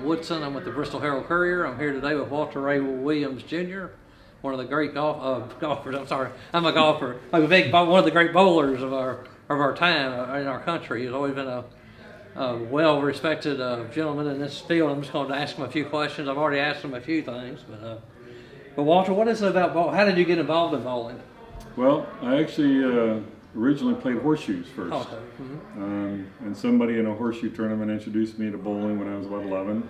Woodson. I'm with the Bristol Herald Courier. I'm here today with Walter Ray Williams Jr., one of the great golfers. I'm sorry, I'm a golfer. One of the great bowlers of our time in our country. He's always been a well-respected gentleman in this field. I'm just going to ask him a few questions. I've already asked him a few things, but Walter, what is it about bowling? How did you get involved in bowling? Well, I actually originally played horseshoes first. Okay. Mm-hmm. And somebody in a horseshoe tournament introduced me to bowling when I was about 11.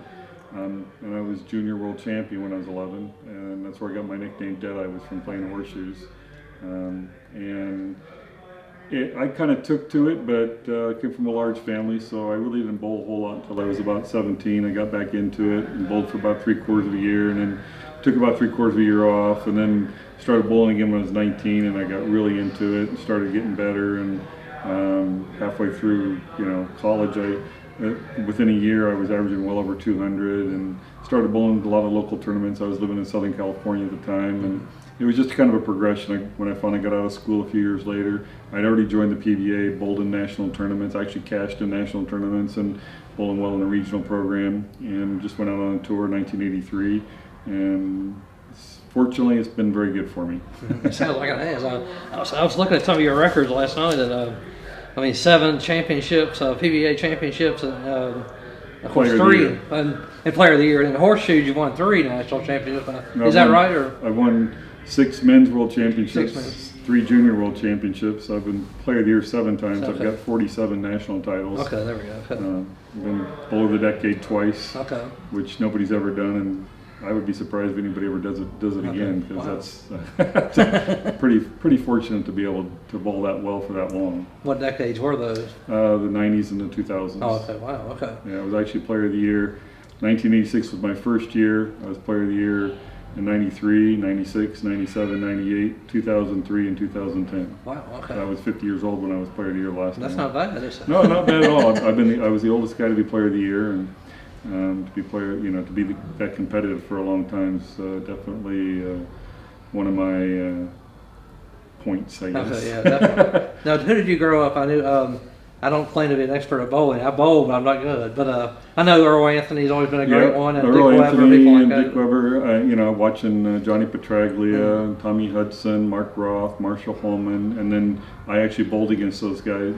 And I was junior world champion when I was 11. And that's where I got my nickname Deadeye, was from playing horseshoes. I kind of took to it, but I came from a large family, so I really didn't bowl a whole lot until I was about 17. I got back into it and bowled for about 3/4 of a year, and then took about 3/4 of a year off, and then started bowling again when I was 19, and I got really into it and started getting better. And halfway through, college, within a year, I was averaging well over 200, and started bowling a lot of local tournaments. I was living in Southern California at the time, and it was just kind of a progression. When I finally got out of school a few years later, I'd already joined the PBA, bowled in national tournaments. I actually cashed in national tournaments and bowling well in the regional program, and just went out on a tour in 1983. And fortunately, it's been very good for me. It sounds like it has. I was looking at some of your records last night, and 7 championships, PBA championships, and of course 3 and Player of the Year. In the horseshoes, you won 3 national championships. Is that right? Or I won 6 men's world championships, 3 junior world championships. I've been Player of the Year 7 times. Okay. I've got 47 national titles. Okay, there we go. Okay. I've been Bowler of the Decade twice, Okay. which nobody's ever done, and I would be surprised if anybody ever does it Okay. again, because Wow. that's pretty fortunate to be able to bowl that well for that long. What decades were those? The 90s and the 2000s. Oh, okay. Wow. Okay. Yeah, I was actually Player of the Year. 1986 was my first year. I was Player of the Year in 93, 96, 97, 98, 2003, and 2010. Wow. Okay. I was 50 years old when I was Player of the Year last That's time. not bad, is it? No, not bad at all. I was the oldest guy to be Player of the Year, and to be that competitive for a long time is definitely one of my points, I guess. Okay, yeah, definitely. Now, who did you grow up? I knew. I don't claim to be an expert at bowling. I bowl, but I'm not good. But I know Earl Anthony's always been a great one, and Earl Dick Weber, Anthony people like and that. Dick Weber. Watching Johnny Petraglia, Tommy Hudson, Mark Roth, Marshall Holman, and then I actually bowled against those guys.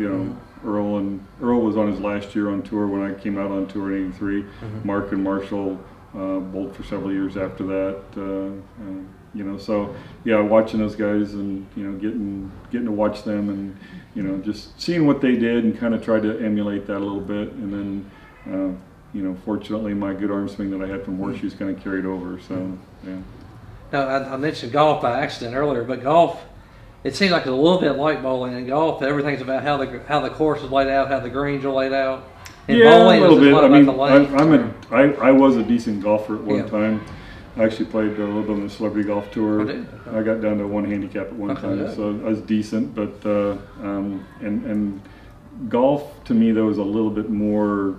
Earl was on his last year on tour when I came out on tour in '83. Mark and Marshall bowled for several years after that. Watching those guys and getting to watch them, and just seeing what they did and kind of tried to emulate that a little bit. And then fortunately my good arm swing that I had from horseshoes kind of carried over. So yeah. Now, I mentioned golf by accident earlier, but golf, it seems like it's a little bit like bowling. In golf, everything's about how the course is laid out, how the greens are laid out. In bowling, a little bit. I I was a decent golfer at one Yeah. time. I actually played a little bit on the celebrity golf tour. Oh, did you? Okay. I got down to 1 handicap at one Okay, time, good. so I was decent. But and golf to me, though, was a little bit more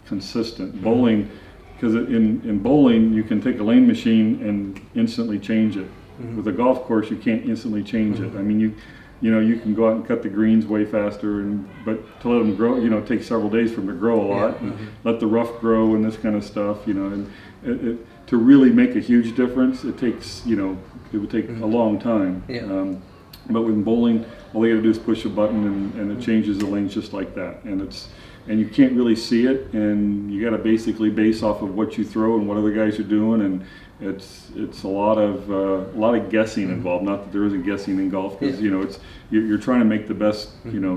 consistent. Bowling, because in bowling you can take a lane machine and instantly change it. With a golf course, you can't instantly change it. I mean, you can go out and cut the greens way faster, but to let them grow, it takes several days for them to grow a lot, Yeah. and let the rough grow and this kind of stuff, and to really make a huge difference, it takes, it would take a long time. Yeah. But with bowling, all you got to do is push a button, and it changes the lanes just like that, and you can't really see it, and you got to basically base off of what you throw and what other guys are doing, and it's a lot of guessing involved. Not that there isn't guessing in golf, because you're trying to make the best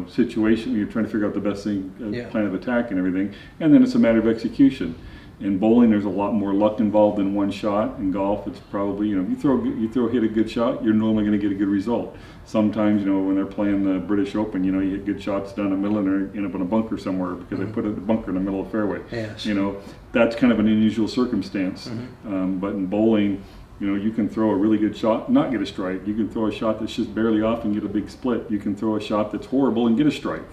situation. You're trying to figure out the best thing, plan of attack and everything, and then it's a matter of execution. In bowling, there's a lot more luck involved in one shot. In golf, it's probably you hit a good shot, you're normally going to get a good result. Sometimes when they're playing the British Open, you get good shots down the middle and they end up in a bunker somewhere because they put a bunker in the middle of the fairway. Yes. That's kind of an unusual circumstance. But in bowling, you can throw a really good shot, not get a strike. You can throw a shot that's just barely off and get a big split. You can throw a shot that's horrible and get a strike,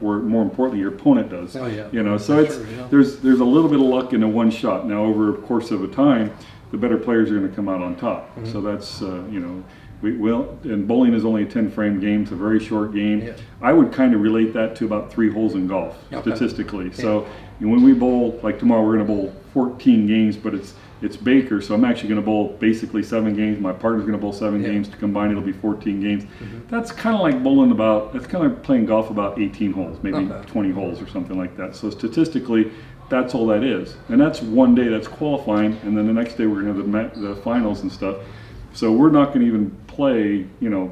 or more importantly, your opponent does. Oh, yeah. So That's true, yeah. there's a little bit of luck in a one shot. Now, over the course of a time, the better players are going to come out on top. So that's and bowling is only a 10-frame game. It's a very short game. Yeah. I would kind of relate that to about 3 holes in golf, Okay. statistically. So when we bowl, like tomorrow, we're going to bowl 14 games, but it's Baker, so I'm actually going to bowl basically 7 games. My partner's going to bowl 7 games. To combine, it'll be 14 games. That's kind of like bowling that's kind of like playing golf about 18 holes, maybe 20 holes or something like that. So statistically, that's all that is. And that's one day, that's qualifying, and then the next day we're going to have the finals and stuff. So we're not going to even play,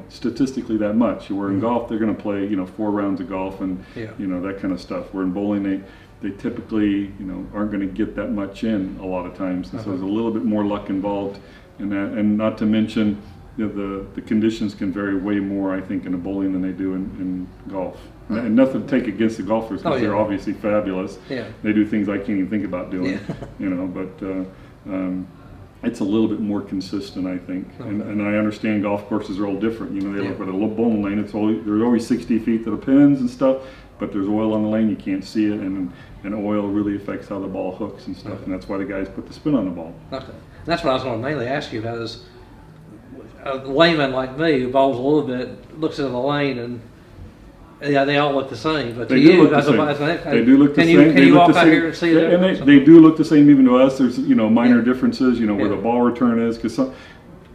statistically that much. Where in golf, they're going to play, 4 rounds of golf and, that kind of stuff. Where in bowling, they typically, aren't going to get that much in a lot of times. And so there's a little bit more luck involved in that. And not to mention, the conditions can vary way more, I think, in a bowling than they do in golf. And nothing to take against the golfers, because they're obviously fabulous. Yeah. They do things I can't even think about doing, but it's a little bit more consistent, I think. And I understand golf courses are all different. They look at a bowling lane, there's always 60 feet to the pins and stuff, but there's oil on the lane, you can't see it, and oil really affects how the ball hooks and stuff, and that's why the guys put the spin on the ball. Okay. That's what I was going to mainly ask you about, is a layman like me who bowls a little bit, looks at the lane, and they all look the same. But they to do you, look the same. They do look the same. Can you walk out here and see that? And they do look the same even to us. There's minor differences, where the ball return is, because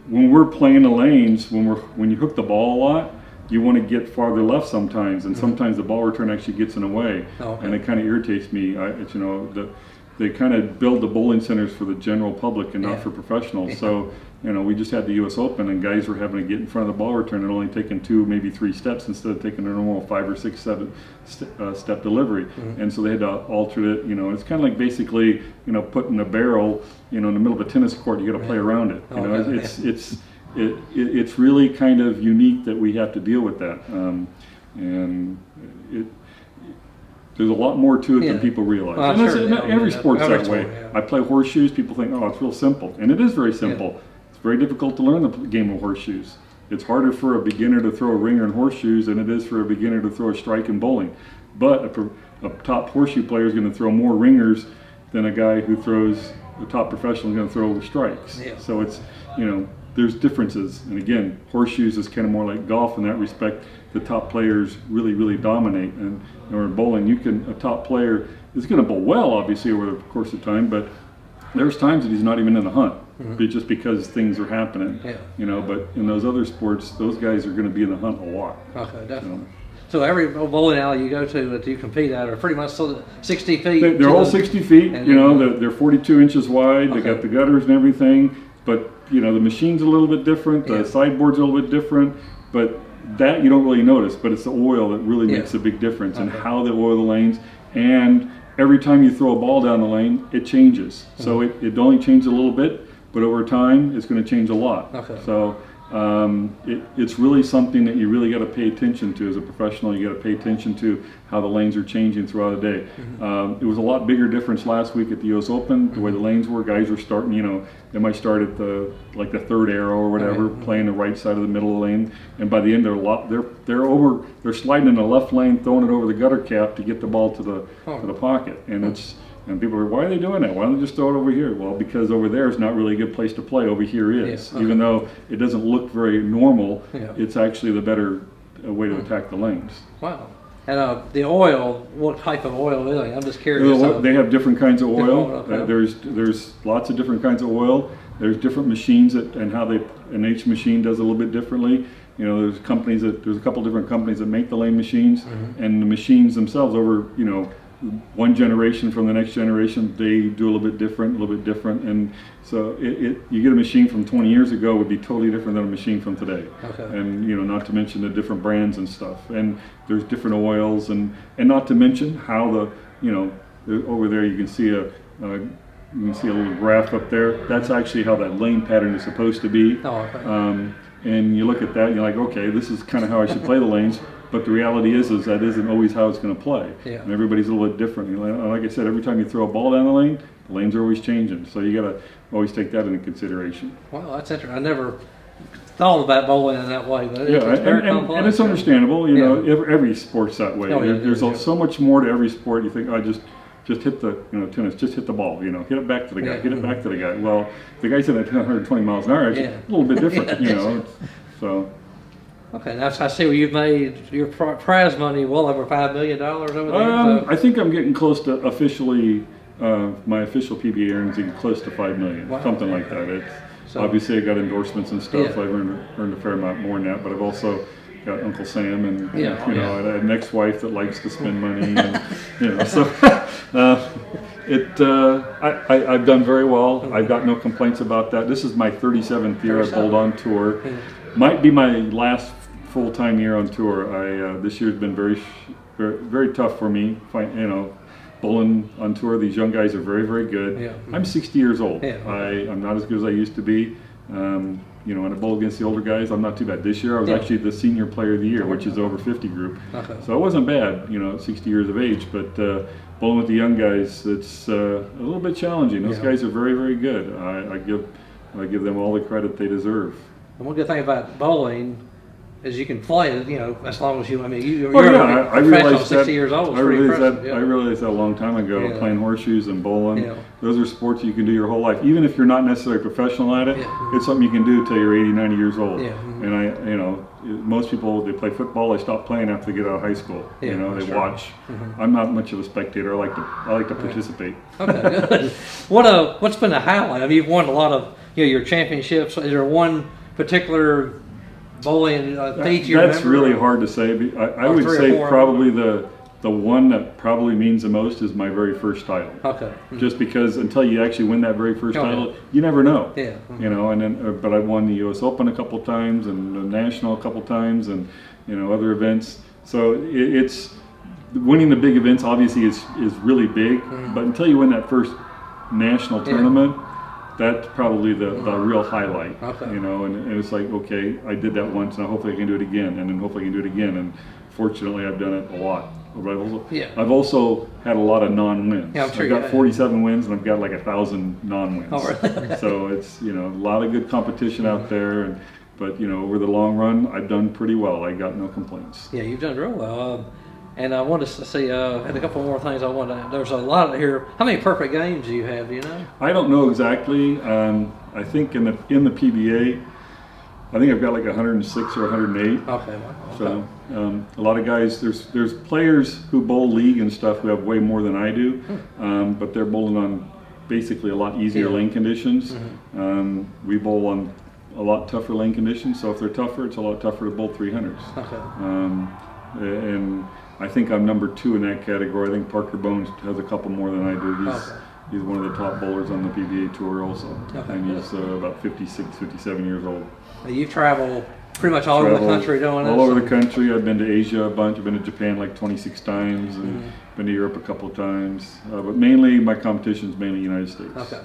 when we're playing the lanes, when you hook the ball a lot, you want to get farther left sometimes, and sometimes the ball return actually gets in the way, and it kind of irritates me. They kind of build the bowling centers for the general public and not for professionals. So we just had the U.S. Open, and guys were having to get in front of the ball return and only taking 2, maybe 3 steps instead of taking a normal 5 or 6, 7 step delivery. And so they had to alter it. It's kind of like basically putting a barrel in the middle of a tennis court. You got to play around it. It's really kind of unique that we have to deal with that, and there's a lot more to it than people realize. Well, every sport's that way. Yeah. I play horseshoes. People think, oh, it's real simple, and it is very simple. It's very difficult to learn the game of horseshoes. It's harder for a beginner to throw a ringer in horseshoes than it is for a beginner to throw a strike in bowling. But a top horseshoe player is going to throw more ringers than a guy who throws, the top professional is going to throw strikes. Yeah. So it's, there's differences. And again, horseshoes is kind of more like golf in that respect. The top players really, really dominate. And in bowling, a top player is going to bowl well, obviously, over the course of time, but there's times that he's not even in the hunt, just because things are happening. But in those other sports, those guys are going to be in the hunt a lot. Okay, definitely. So every bowling alley you go to that you compete at are pretty much 60 feet? They're all 60 feet, they're 42 inches wide, they got the gutters and everything, but the machine's a little bit different, the sideboard's a little bit different, but that you don't really notice, but it's the oil that really makes a big difference, and how they oil the lanes. And every time you throw a ball down the lane, it changes. So it only changes a little bit, but over time it's going to change a lot. So it's really something that you really got to pay attention to as a professional. You got to pay attention to how the lanes are changing throughout the day. It was a lot bigger difference last week at the U.S. Open, the way the lanes were. Guys were starting, they might start at the third arrow or whatever, playing the right side of the middle of the lane, and by the end they're sliding in the left lane, throwing it over the gutter cap to get the ball to the pocket, and people are, why are they doing that? Why don't they just throw it over here? Well, because over there is not really a good place to play. Over here is. Even though it doesn't look very normal, it's actually the better way to attack the lanes. Wow. And the oil, what type of oil is it? I'm just curious. They have different kinds of oil. Okay. There's lots of different kinds of oil. There's different machines and each machine does a little bit differently. There's a couple different companies that make the lane machines, and the machines themselves over, one generation from the next generation, they do a little bit different, and so you get a machine from 20 years ago would be totally different than a machine from today. And not to mention the different brands and stuff, and there's different oils, and not to mention how over there you can see a little graph up there. That's actually how that lane pattern is supposed to be. And you look at that and you're like, okay, this is kind of how I should play the lanes. But the reality is that isn't always how it's going to play. And everybody's a little bit different. Like I said, every time you throw a ball down the lanes are always changing. So you got to always take that into consideration. Wow, that's interesting. I never thought about bowling in that way, but it's very complex. And it's understandable. Every sport's that way. There's so much more to every sport. You think, just hit the tennis, just hit the ball, hit it back to the guy, hit it back to the guy. Well, the guy's hitting at 120 miles an hour, it's a little bit different, So. Okay, now I see where you've made your prize money well over $5 million over there. I think I'm getting close to officially, my official PBA earnings are close to $5 million, Wow. something like that. It's, so, obviously, I got endorsements and stuff. Yeah. I've earned a fair amount more than that, but I've also got Uncle Sam and yeah, you know, an ex-wife that likes to spend money, and you know, so I've done very well. I've got no complaints about that. This is my 37th year I've bowled on tour. Might be my last full-time year on tour. This year's been very tough for me. You know, bowling on tour. These young guys are very good. Yeah. I'm 60 years old. Yeah. I'm not as good as I used to be. You know, when I bowl against the older guys, I'm not too bad. This year, I was actually the senior player of the year, which is over 50 group. Okay. So I wasn't bad, you know, at 60 years of age. But bowling with the young guys, it's a little bit challenging. Those guys are very good. I give them all the credit they deserve. And one good thing about bowling is you can play it, you know, as long as you. I mean, you're I realized 60 that, years old. I realized that a long time ago. Yeah. Playing horseshoes and bowling, Yeah. those are sports you can do your whole life. Even if you're not necessarily professional at it, it's something you can do till you're 80, 90 years old. Yeah. And you know, most people, they play football, they stop playing after they get out of high school. Yeah, you know, they sure. watch. I'm not much of a spectator. I like to participate. Okay, good. What's been the highlight? I mean, you've won a lot of, you know, your championships. Is there one particular bowling feat you That's remember? really hard to say. I would say probably the one that probably means the most is my very first title. Okay. Just because until you actually win that very first title, you never know. Yeah. You know, and then but I won the U.S. Open a couple times and the National a couple times, and you know, other events. So it's winning the big events. Obviously, is really big. But until you win that first national tournament, that's probably the real highlight. Okay. You know, and it's like, okay, I did that once, and hopefully I can do it again, and then hopefully I can do it again. And fortunately, I've done it a lot. But I've also had a lot of non-wins. Yeah, I'm sure I've got 47 wins, and I've got like 1,000 non-wins. Oh, really? So it's, you know, a lot of good competition out there, but you know, over the long run, I've done pretty well. I got no complaints. Yeah, you've done real well. And I wanted to see, had a couple more things I wanted to, there's a lot here. How many perfect games do you have, do you know? I don't know exactly. I think in the PBA, I think I've got like 106 or 108. Okay. So a lot of guys, there's players who bowl league and stuff who have way more than I do, but they're bowling on basically a lot easier lane conditions. We bowl on a lot tougher lane conditions, so if they're tougher, it's a lot tougher to bowl 300s. Okay. And I think I'm number 2 in that category. I think Parker Bones has a couple more than I do. He's one of the top bowlers on the PBA tour also, and he's about 56, 57 years old. You travel pretty much all over the country doing this? All over the country. I've been to Asia a bunch. I've been to Japan like 26 times, and been to Europe a couple of times. But mainly, my competition is mainly United States. Okay.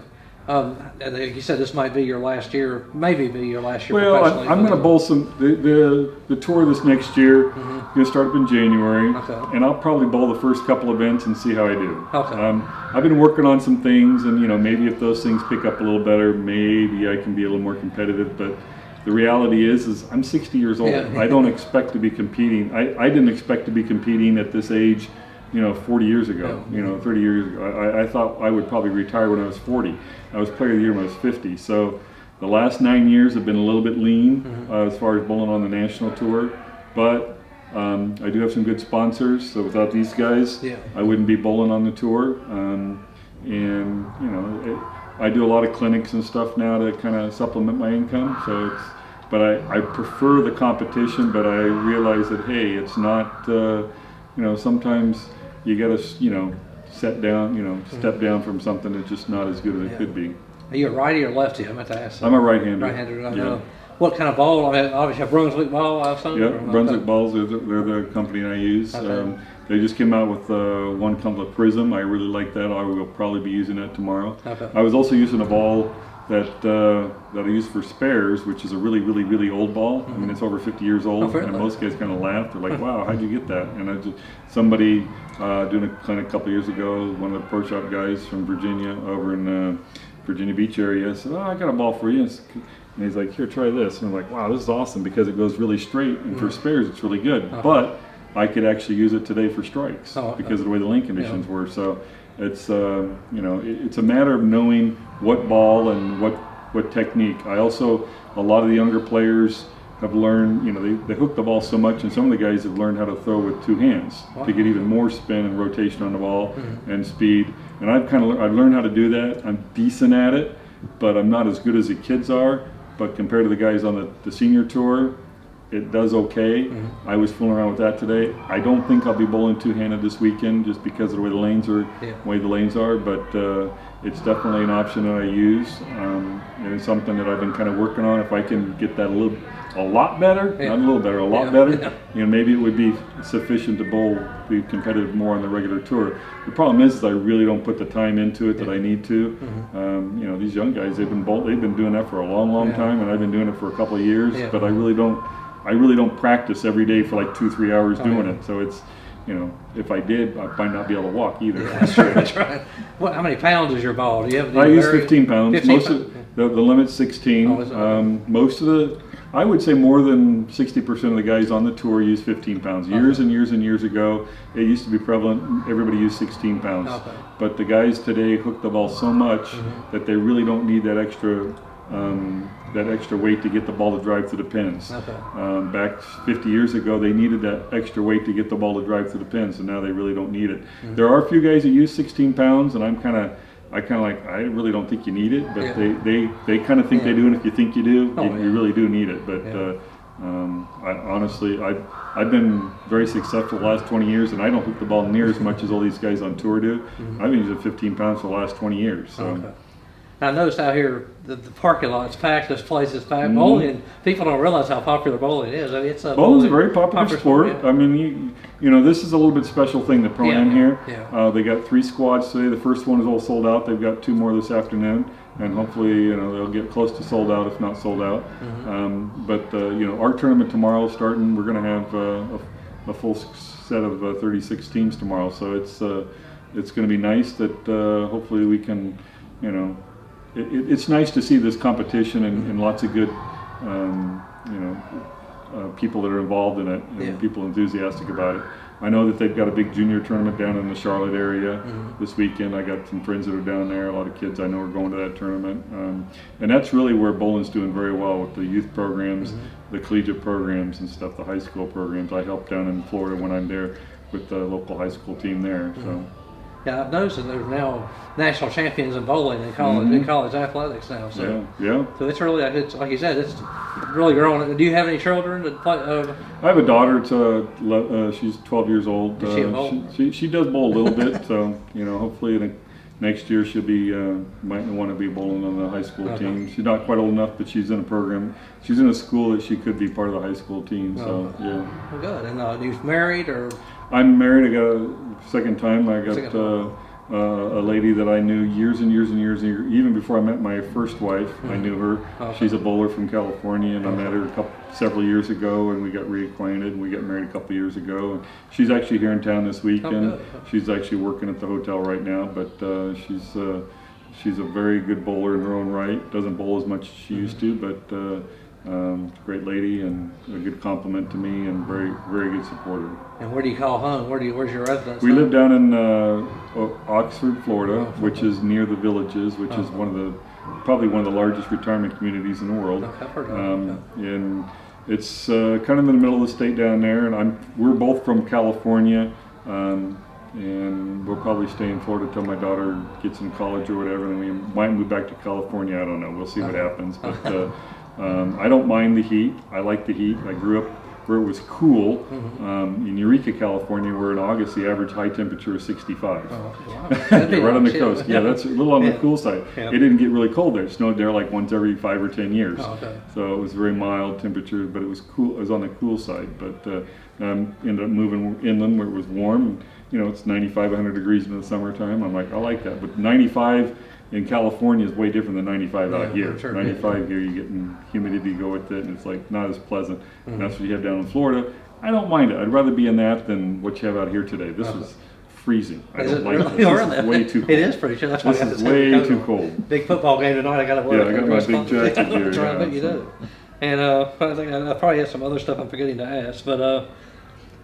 And you said this might be your last year, maybe be your last year Well, professionally. I'm going to bowl some, the tour this next year, going to start up in January, and I'll probably bowl the first couple events and see how I do. Okay. I've been working on some things, and you know, maybe if those things pick up a little better, maybe I can be a little more competitive, but the reality is I'm 60 years old. Yeah. I don't expect to be competing. I didn't expect to be competing at this age, you know, 40 years ago, you know, 30 years ago. I thought I would probably retire when I was 40. I was player of the year when I was 50. So the last 9 years have been a little bit lean as far as bowling on the national tour. But I do have some good sponsors. So without these guys, I wouldn't be bowling on the tour. And, you know, I do a lot of clinics and stuff now to kind of supplement my income. So but I prefer the competition, but I realize that, hey, it's not, you know, sometimes you got to, you know, step down from something that's just not as good as it could be. Are you a righty or lefty? I meant to ask. I'm a right-hander. Right-hander. Yeah. What kind of ball? I mean, obviously a Brunswick ball, I assume? Yeah, Brunswick balls, they're the company I use. Okay. They just came out with one called Prism. I really like that. I will probably be using that tomorrow. Okay. I was also using a ball that I use for spares, which is a really old ball. I mean, it's over 50 years old, really? and most guys kind of laugh. They're like, "Wow, how'd you get that?" And somebody doing a clinic a couple years ago, one of the pro shop guys from Virginia, over in Virginia Beach area, said, "Oh, I got a ball for you." And he's like, "Here, try this." And I'm like, "Wow, this is awesome because it goes really straight, and for spares, it's really good." But I could actually use it today for strikes because of the way the lane conditions were. So it's you know, it's a matter of knowing what ball and what technique. I also, a lot of the younger players have learned, they hook the ball so much, and some of the guys have learned how to throw with two hands to get even more spin and rotation on the ball and speed. And I've learned how to do that. I'm decent at it, but I'm not as good as the kids are. But compared to the guys on the senior tour, it does okay. I was fooling around with that today. I don't think I'll be bowling two-handed this weekend just because of the way the lanes are. But it's definitely an option that I use, and it's something that I've been kind of working on. If I can get that a lot better, not a little better, a lot better, maybe it would be sufficient to be competitive more on the regular tour. The problem is I really don't put the time into it that I need to. These young guys, they've been doing that for a long time, and I've been doing it for a couple of years. But I really don't practice every day for like 2-3 hours doing it. So it's, if I did, I might not be able to walk either. Yeah, that's true. That's right. How many pounds is your ball? Do you have? I use 15 pounds. Most of the limit's 16. Most of I would say more than 60% of the guys on the tour use 15 pounds. Years and years and years ago, it used to be prevalent. Everybody used 16 pounds. But the guys today hook the ball so much that they really don't need that extra weight to get the ball to drive through the pins. Back 50 years ago, they needed that extra weight to get the ball to drive through the pins, and now they really don't need it. There are a few guys that use 16 pounds, and I really don't think you need it, but they kind of think they do, and if you think you do, you really do need it. But honestly, I've been very successful the last 20 years, and I don't hook the ball near as much as all these guys on tour do. I've been using 15 pounds for the last 20 years. So. I noticed out here the parking lot's packed, this place is packed. Bowling, and people don't realize how popular bowling is. I mean, bowling's a very popular sport. I mean, this is a little bit special thing, the Pro-Am here. They got 3 squads today. The first one is all sold out. They've got 2 more this afternoon, and hopefully, they'll get close to sold out, if not sold out. But our tournament tomorrow is starting. We're going to have a full set of 36 teams tomorrow. So it's going to be nice that hopefully we can, It's nice to see this competition and lots of good, people that are involved in it and people enthusiastic about it. I know that they've got a big junior tournament down in the Charlotte area this weekend. I got some friends that are down there. A lot of kids I know are going to that tournament. And that's really where bowling's doing very well with the youth programs, the collegiate programs and stuff, the high school programs. I help down in Florida when I'm there with the local high school team there. So. Yeah, I've noticed that there's now national champions in bowling in college athletics now. So So it's really, it's like you said, it's really growing. Do you have any children that play? I have a daughter. She's 12 years old. Does she bowl? She does bowl a little bit. So hopefully next year she'll be might want to be bowling on the high school team. She's not quite old enough, but she's in a program. She's in a school that she could be part of the high school team. So Well, good. And you married or? I'm married. I got a second time. I got a lady that I knew years and years and years, even before I met my first wife. I knew her. She's a bowler from California, and I met her several years ago, and we got reacquainted, and we got married a couple of years ago. And she's actually here in town this weekend. She's actually working at the hotel right now, but she's a very good bowler in her own right. Doesn't bowl as much as she used to, but great lady and a good compliment to me, and very, very good supporter. And where do you call home? Where's your residence? We live down in Oxford, Florida, which is near the Villages, which is probably one of the largest retirement communities in the world. And it's kind of in the middle of the state down there. And we're both from California, and we'll probably stay in Florida till my daughter gets in college or whatever, and we might move back to California. I don't know. We'll see what happens. But I don't mind the heat. I like the heat. I grew up where it was cool in Eureka, California, where in August the average high temperature is 65. Right on the coast. Yeah, that's a little on the cool side. It didn't get really cold there. It snowed there like once every 5 or 10 years. So it was very mild temperature, but it was cool. It was on the cool side. But ended up moving inland where it was warm. It's 95, 100 degrees in the summertime. I'm like, I like that. But 95 in California is way different than 95 out here. Sure, 95 here, you're getting humidity to go with it, and it's like not as pleasant. And that's what you have down in Florida. I don't mind it. I'd rather be in that than what you have out here today. This is freezing. I don't like this. This is way too cold. It is pretty cold. That's why this is way too cold. Big football game tonight. I got to wear. Yeah, I got my big jacket here. I bet you do. And I think I probably have some other stuff I'm forgetting to ask, but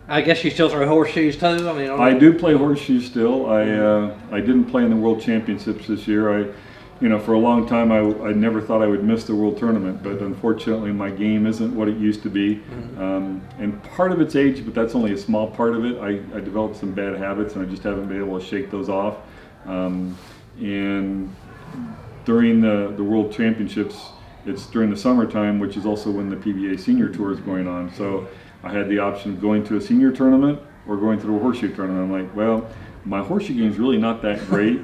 I guess you still throw horseshoes too. I mean, I do play horseshoes still. I didn't play in the World Championships this year. for a long time, I never thought I would miss the World Tournament, but unfortunately my game isn't what it used to be. And part of it's age, but that's only a small part of it. I developed some bad habits and I just haven't been able to shake those off. And during the World Championships, it's during the summertime, which is also when the PBA Senior Tour is going on. So I had the option of going to a senior tournament or going to the horseshoe tournament. I'm like, well, my horseshoe game is really not that great.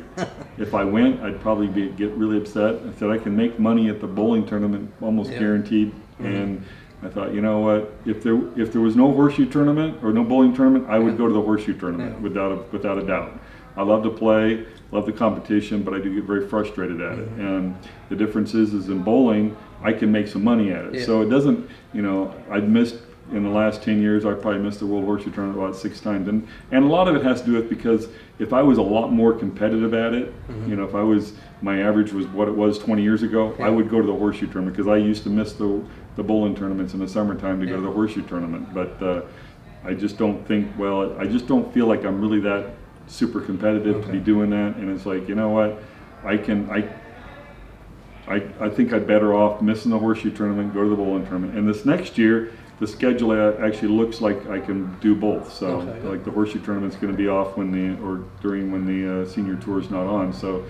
If I went, I'd probably get really upset. I said I can make money at the bowling tournament, almost guaranteed. And I thought, you know what? If there was no horseshoe tournament or no bowling tournament, I would go to the horseshoe tournament without a doubt. I love to play, love the competition, but I do get very frustrated at it. And the difference is in bowling, I can make some money at it. So it doesn't, I've missed. In the last 10 years, I probably missed the World Horseshoe Tournament about 6 times. And a lot of it has to do with because if I was a lot more competitive at it, if my average was what it was 20 years ago, I would go to the horseshoe tournament because I used to miss the bowling tournaments in the summertime to go to the horseshoe tournament. But I just don't feel like I'm really that super competitive to be doing that. And it's like, you know what, I think I'd better off missing the horseshoe tournament, go to the bowling tournament. And this next year, the schedule actually looks like I can do both. So like the horseshoe tournament's going to be off during when the senior tour is not on. So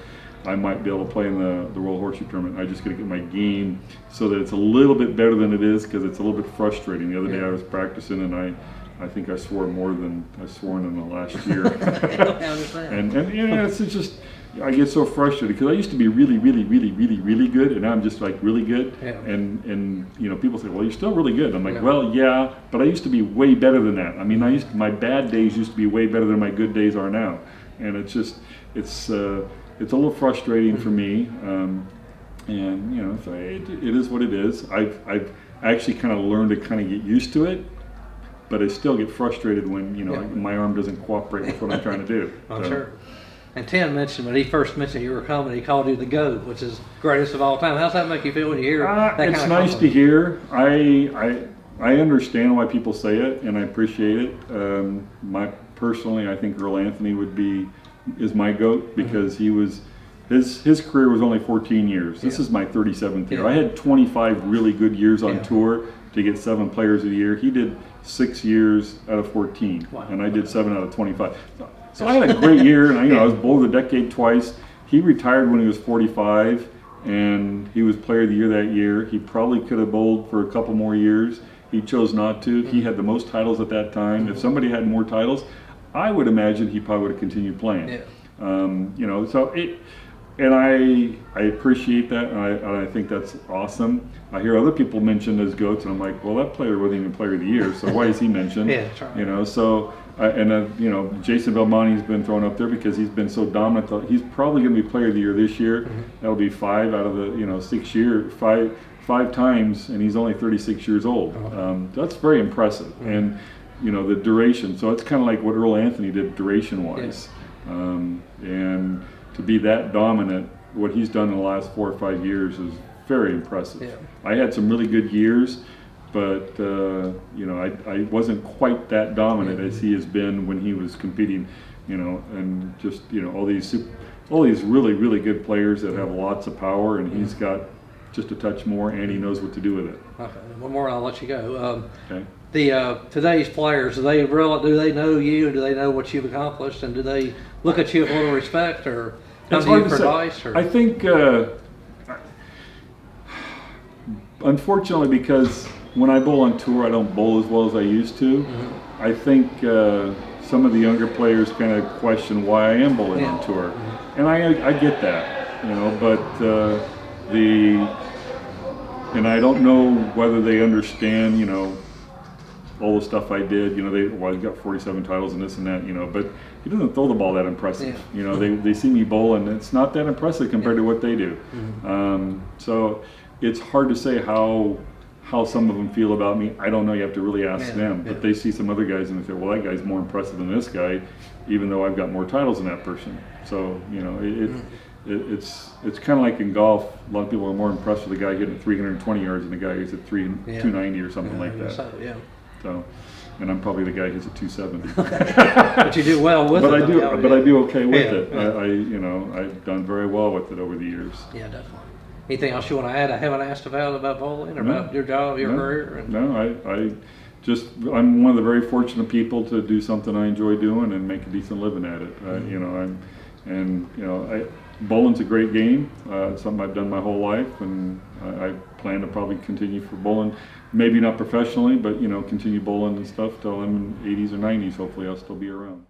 I might be able to play in the World Horseshoe Tournament. I just got to get my game so that it's a little bit better than it is because it's a little bit frustrating. The other day I was practicing and I think I swore more than I've sworn in the last year. and it's just. I get so frustrated because I used to be really, really, really, really, really good, and now I'm just like really good. And people say, "Well, you're still really good." I'm like, "Well, yeah, but I used to be way better than that. I mean, my bad days used to be way better than my good days are now." And it's a little frustrating for me. And so it is what it is. I've actually kind of learned to kind of get used to it, but I still get frustrated when my arm doesn't cooperate with what I'm trying to do. I'm sure. And Tim mentioned when he first mentioned you were coming, he called you the GOAT, which is greatest of all time. How's that make you feel when you hear that kind of It's nice to hear. I understand why people say it, and I appreciate it. Personally, I think Earl Anthony is my GOAT because his career was only 14 years. This is my 37th year. I had 25 really good years on tour to get 7 Players of the Year. He did 6 years out of 14, and I did 7 out of 25. So I had a great year, and I was Bull of the Decade twice. He retired when he was 45, and he was Player of the Year that year. He probably could have bowled for a couple more years. He chose not to. He had the most titles at that time. If somebody had more titles, I would imagine he probably would have continued playing. And I appreciate that, and I think that's awesome. I hear other people mentioned as GOATs, and I'm like, well, that player wasn't even Player of the Year, so why is he mentioned? That's right. So. Jason Belmonte's been thrown up there because he's been so dominant. He's probably going to be Player of the Year this year. That'll be 5 out of the 6 years, five times, and he's only 36 years old. That's very impressive. And the duration. So it's kind of like what Earl Anthony did duration-wise. And to be that dominant, what he's done in the last 4 or 5 years is very impressive. I had some really good years. But I wasn't quite that dominant as he has been when he was competing, and just all these really, really good players that have lots of power, and he's got just a touch more, and he knows what to do with it. Okay, one more, and I'll let you go. The today's players, do they know you, and do they know what you've accomplished, and do they look at you with a little respect, or come to you for advice? Or? I think, unfortunately, because when I bowl on tour, I don't bowl as well as I used to. I think some of the younger players kind of question why I am bowling on tour, and I get that, but and I don't know whether they understand, all the stuff I did. I got 47 titles and this and that, but he doesn't throw the ball that impressive. They see me bowl, and it's not that impressive compared to what they do. So it's hard to say how some of them feel about me. I don't know. You have to really ask them. But they see some other guys and they say, well, that guy's more impressive than this guy, even though I've got more titles than that person. So, it's kind of like in golf. A lot of people are more impressed with the guy hitting 320 yards than the guy who's at 290 or something like that. So, and I'm probably the guy who hits a 270. But you do well with it. I do okay with Yeah, it. yeah. You know, I've done very well with it over the years. Yeah, definitely. Anything else you want to add? I haven't asked about bowling or No. about your job, your No. career. And No, I'm one of the very fortunate people to do something I enjoy doing and make a decent living at it. You know, bowling's a great game. It's something I've done my whole life, and I plan to probably continue for bowling. Maybe not professionally, but you know, continue bowling and stuff till I'm in 80s or 90s. Hopefully, I'll still be around.